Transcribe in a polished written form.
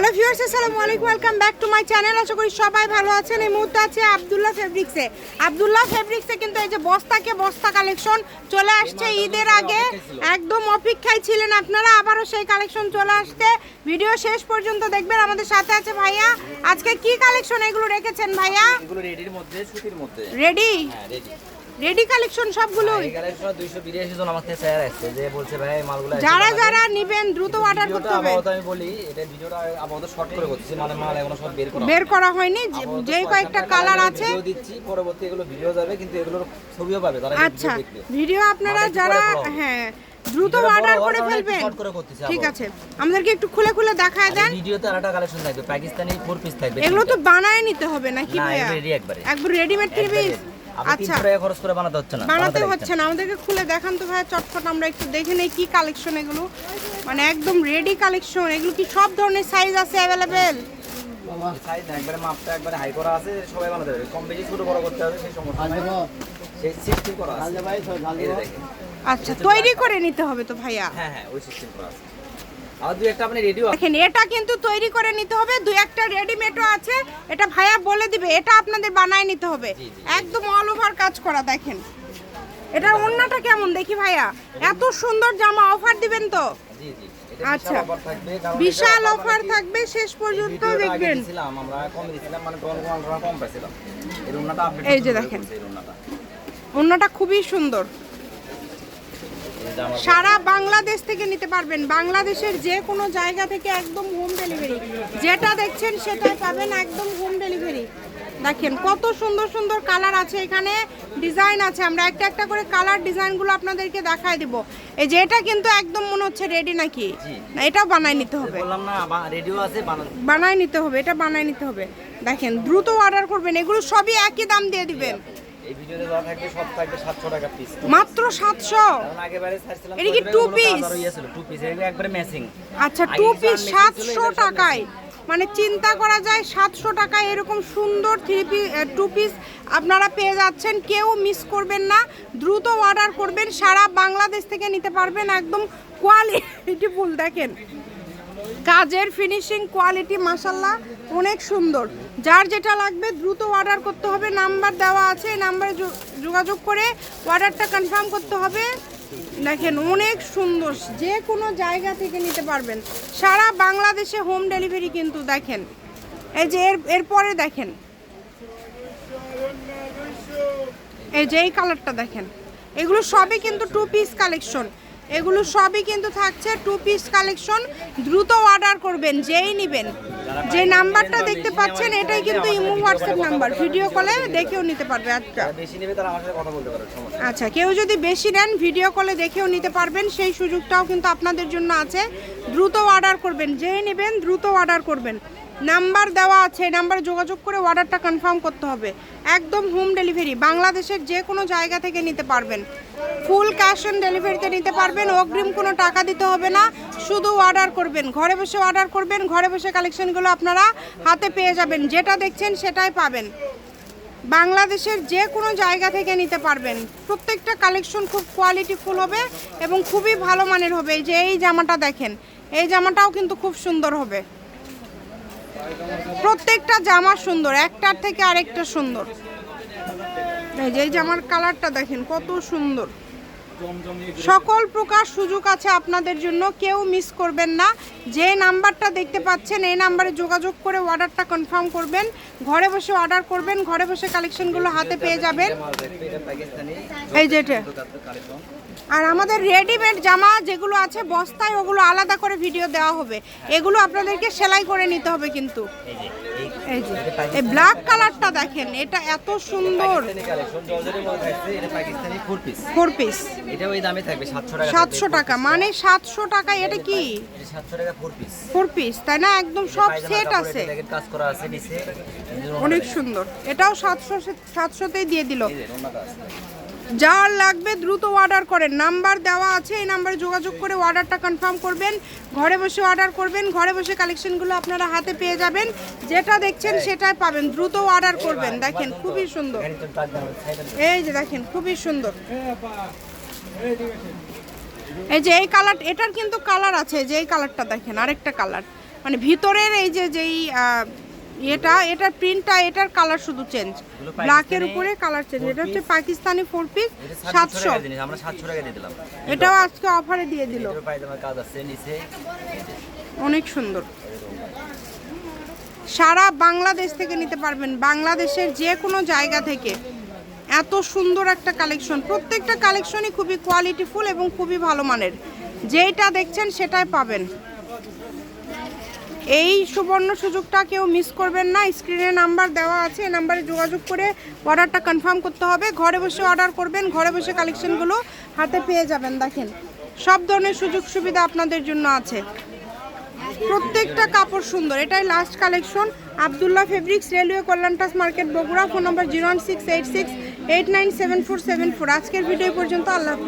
Hello viewers, আসসালামু আলাইকুম, welcome back to my channel. আশা করি সবাই ভালো আছেন। এই মুহূর্তে আছে আব্দুল্লাহ ফেব্রিক্সে কিন্তু এই যে বস্তাকে বস্তা কালেকশন চলে আসছে ঈদের আগে। একদম অপেক্ষায় ছিলেন আপনারা, আবারও সেই কালেকশন চলে আসতে। ভিডিও শেষ পর্যন্ত দেখবেন। আমাদের সাথে আছে ভাইয়া। আজকে কি কালেকশন এগুলো রেখেছেন ভাইয়া? এগুলো রেডির মধ্যে, সুতির মধ্যে। রেডি? হ্যাঁ, রেডি। রেডি কালেকশন সবগুলো। এই কালেকশন 282 জন আমাকে শেয়ার আসছে যে বলছে ভাই এই মালগুলো যারা যারা নেবেন দ্রুত অর্ডার করতে হবে। আমি বলি এটা ভিডিওটা আপাতত শর্ট করে করতেছি, মানে মাল এখনো সব বের করা হয়নি। যেই কয়েকটা কালার আছে ভিডিও দিচ্ছি, পরবর্তী এগুলো ভিডিও যাবে, কিন্তু এগুলোর ছবিও পাবে তারা। আচ্ছা, ভিডিও আপনারা যারা হ্যাঁ দ্রুত অর্ডার করে ফেলবেন। ঠিক আছে, আমাদেরকে একটু খুলে খুলে দেখায় দেন। ভিডিওতে আরেকটা কালেকশন থাকবে, পাকিস্তানি 4 পিস থাকবে। এগুলো তো বানায় নিতে হবে নাকি ভাইয়া? রেডি একবার রেডিমেড 3 পিস। আচ্ছা, 300 টাকা খরচ করে বানাতে হচ্ছে না। বানাতে হচ্ছে না। আমাদেরকে খুলে দেখান তো ভাইয়া চটপট, আমরা একটু দেখে নেই কি কালেকশন এগুলো। মানে একদম রেডি কালেকশন। এগুলো কি সব ধরনের সাইজ আছে अवेलेबल? সাইজ একবারে মাপটা একবারে হাই করা আছে, সবাই বানাতে পারবে। কম বেশি ছোট বড় করতে হবে, সেই সমস্যা নাই। সেই সিস্টেম করা আছে। এই দেখেন। আচ্ছা, তৈরি করে নিতে হবে তো ভাইয়া? হ্যাঁ হ্যাঁ, ওই সিস্টেম করা আছে। আর দুই একটা আপনি রেডিও আছে। দেখেন, এটা কিন্তু তৈরি করে নিতে হবে। দুই একটা রেডিমেডও আছে, এটা ভাইয়া বলে দিবে। এটা আপনাদের বানায় নিতে হবে। একদম অল ওভার কাজ করা। দেখেন এটার ওন্নাটা কেমন দেখি ভাইয়া। এত সুন্দর জামা অফার দিবেন তো? জি জি, আচ্ছা, বিশাল অফার থাকবে, শেষ পর্যন্ত দেখবেন। আমরা কম দিছিলাম, মানে আমরা কম পাইছিলাম। এর ওন্নাটা আপডেট। এই যে দেখেন, ওন্নাটা খুবই সুন্দর। সারা বাংলাদেশ থেকে নিতে পারবেন। বাংলাদেশের যে কোনো জায়গা থেকে একদম হোম ডেলিভারি। যেটা দেখছেন সেটাই পাবেন, একদম হোম ডেলিভারি। দেখেন কত সুন্দর সুন্দর কালার আছে এখানে, ডিজাইন আছে। আমরা একটা একটা করে কালার ডিজাইনগুলো আপনাদেরকে দেখায় দিব। এই যে এটা কিন্তু একদম মনে হচ্ছে রেডি নাকি? না, এটাও বানায় নিতে হবে। বললাম না, রেডিও আছে, বানায় নিতে হবে। এটা বানায় নিতে হবে। দেখেন দ্রুত অর্ডার করবেন। এগুলো সবই একই দাম দিয়ে দিবেন। এই ভিডিওতে যা থাকবে সব থাকবে 700 টাকা পিস। মাত্র 700? কারণ আগেবারে ছাড়ছিলাম। এটা কি 2 পিস? 2 পিস এগুলো একবারে ম্যাচিং। আচ্ছা, 2 পিস 700 টাকায়। মানে চিন্তা করা যায়, 700 টাকায় এরকম সুন্দর 2 পিস আপনারা পেয়ে যাচ্ছেন। কেউ মিস করবেন না, দ্রুত অর্ডার করবেন। সারা বাংলাদেশ থেকে নিতে পারবেন। একদম কোয়ালিটি ফুল। দেখেন কাজের ফিনিশিং কোয়ালিটি মাশাআল্লাহ অনেক সুন্দর। যার যেটা লাগবে দ্রুত অর্ডার করতে হবে। নাম্বার দেওয়া আছে, এই নাম্বারে যোগাযোগ করে অর্ডারটা কনফার্ম করতে হবে। দেখেন অনেক সুন্দর, যে কোনো জায়গা থেকে নিতে পারবেন। সারা বাংলাদেশে হোম ডেলিভারি কিন্তু। দেখেন এই যে এরপরে দেখেন, এই যে এই কালারটা দেখেন। এগুলো সবই কিন্তু 2 পিস কালেকশন। এগুলো সবই কিন্তু থাকছে 2 পিস কালেকশন। দ্রুত অর্ডার করবেন যেই নেবেন। যে নাম্বারটা দেখতে পাচ্ছেন এটাই কিন্তু ইমো হোয়াটসঅ্যাপ নাম্বার। ভিডিও কলে দেখেও নিতে পারবে। বেশি নেবে তারা আমার সাথে কথা বলতে পারে, সমস্যা। আচ্ছা, কেউ যদি বেশি নেন ভিডিও কলে দেখেও নিতে পারবেন। সেই সুযোগটাও কিন্তু আপনাদের জন্য আছে। দ্রুত অর্ডার করবেন, যেই নেবেন দ্রুত অর্ডার করবেন। নাম্বার দেওয়া আছে, এই নাম্বারে যোগাযোগ করে অর্ডারটা কনফার্ম করতে হবে। একদম হোম ডেলিভারি, বাংলাদেশের যে কোনো জায়গা থেকে নিতে পারবেন। ফুল ক্যাশ অন ডেলিভারিতে নিতে পারবেন। অগ্রিম কোনো টাকা দিতে হবে না, শুধু অর্ডার করবেন। ঘরে বসে অর্ডার করবেন, ঘরে বসে কালেকশনগুলো আপনারা হাতে পেয়ে যাবেন। যেটা দেখছেন সেটাই পাবেন। বাংলাদেশের যে কোনো জায়গা থেকে নিতে পারবেন। প্রত্যেকটা কালেকশন খুব কোয়ালিটিফুল হবে এবং খুবই ভালো মানের হবে। এই যে এই জামাটা দেখেন, এই জামাটাও কিন্তু খুব সুন্দর হবে। প্রত্যেকটা জামা সুন্দর, একটার থেকে আরেকটা সুন্দর। এই যে এই জামার কালারটা দেখেন কত সুন্দর। সকল প্রকার সুযোগ আছে আপনাদের জন্য, কেউ মিস করবেন না। যে নাম্বারটা দেখতে পাচ্ছেন এই নাম্বারে যোগাযোগ করে অর্ডারটা কনফার্ম করবেন। ঘরে বসে অর্ডার করবেন, ঘরে বসে কালেকশনগুলো হাতে পেয়ে যাবেন। এই যেটা। আর আমাদের রেডিমেড জামা যেগুলো আছে বস্তায়, ওগুলো আলাদা করে ভিডিও দেওয়া হবে। এগুলো আপনাদেরকে সেলাই করে নিতে হবে কিন্তু। এই যে এই ব্ল্যাক কালারটা দেখেন, এটা এত সুন্দর। 4 পিস। এটা ওই দামে থাকবে 700 টাকা। 700 টাকা মানে 700 টাকা। এটা কি 700 টাকা 4 পিস? 4 পিস, তাই না? একদম সব সেট আছে, কাজ করা আছে নিচে, অনেক সুন্দর। এটাও 700তেই দিয়ে দিল। যার লাগবে দ্রুত অর্ডার করেন। নাম্বার দেওয়া আছে, এই নাম্বারে যোগাযোগ করে অর্ডারটা কনফার্ম করবেন। ঘরে বসে অর্ডার করবেন, ঘরে বসে কালেকশনগুলো আপনারা হাতে পেয়ে যাবেন। যেটা দেখছেন সেটাই পাবেন। দ্রুত অর্ডার করবেন। দেখেন খুবই সুন্দর। এই যে দেখেন খুবই সুন্দর। এই যে এই কালার, এটার কিন্তু কালার আছে। যে এই কালারটা দেখেন, আরেকটা কালার। মানে ভিতরের এই যে যেই এটার প্রিন্টটা, এটার কালার শুধু চেঞ্জ, ব্ল্যাকের উপরে কালার চেঞ্জ। এটা হচ্ছে পাকিস্তানি 4 পিস 700, আমরা 700 টাকা দিয়ে দিলাম। এটাও আজকে অফারে দিয়ে দিল। এর পায়জামার কাজ আছে নিচে, অনেক সুন্দর। সারা বাংলাদেশ থেকে নিতে পারবেন, বাংলাদেশের যে কোনো জায়গা থেকে। এত সুন্দর একটা কালেকশন, প্রত্যেকটা কালেকশনই খুবই কোয়ালিটিফুল এবং খুবই ভালো মানের। যেটা দেখছেন সেটাই পাবেন। এই সুবর্ণ সুযোগটা কেউ মিস করবেন না। স্ক্রিনে নাম্বার দেওয়া আছে, এই নাম্বারে যোগাযোগ করে অর্ডারটা কনফার্ম করতে হবে। ঘরে বসে অর্ডার করবেন, ঘরে বসে কালেকশনগুলো হাতে পেয়ে যাবেন। দেখেন সব ধরনের সুযোগ সুবিধা আপনাদের জন্য আছে। প্রত্যেকটা কাপড় সুন্দর। এটাই last collection. Abdullah fabrics, railway কল্যাণটাস মার্কেট, বগুড়া। Phone number 01686897474। আজকের ভিডিও পর্যন্ত। আল্লাহ হাফেজ।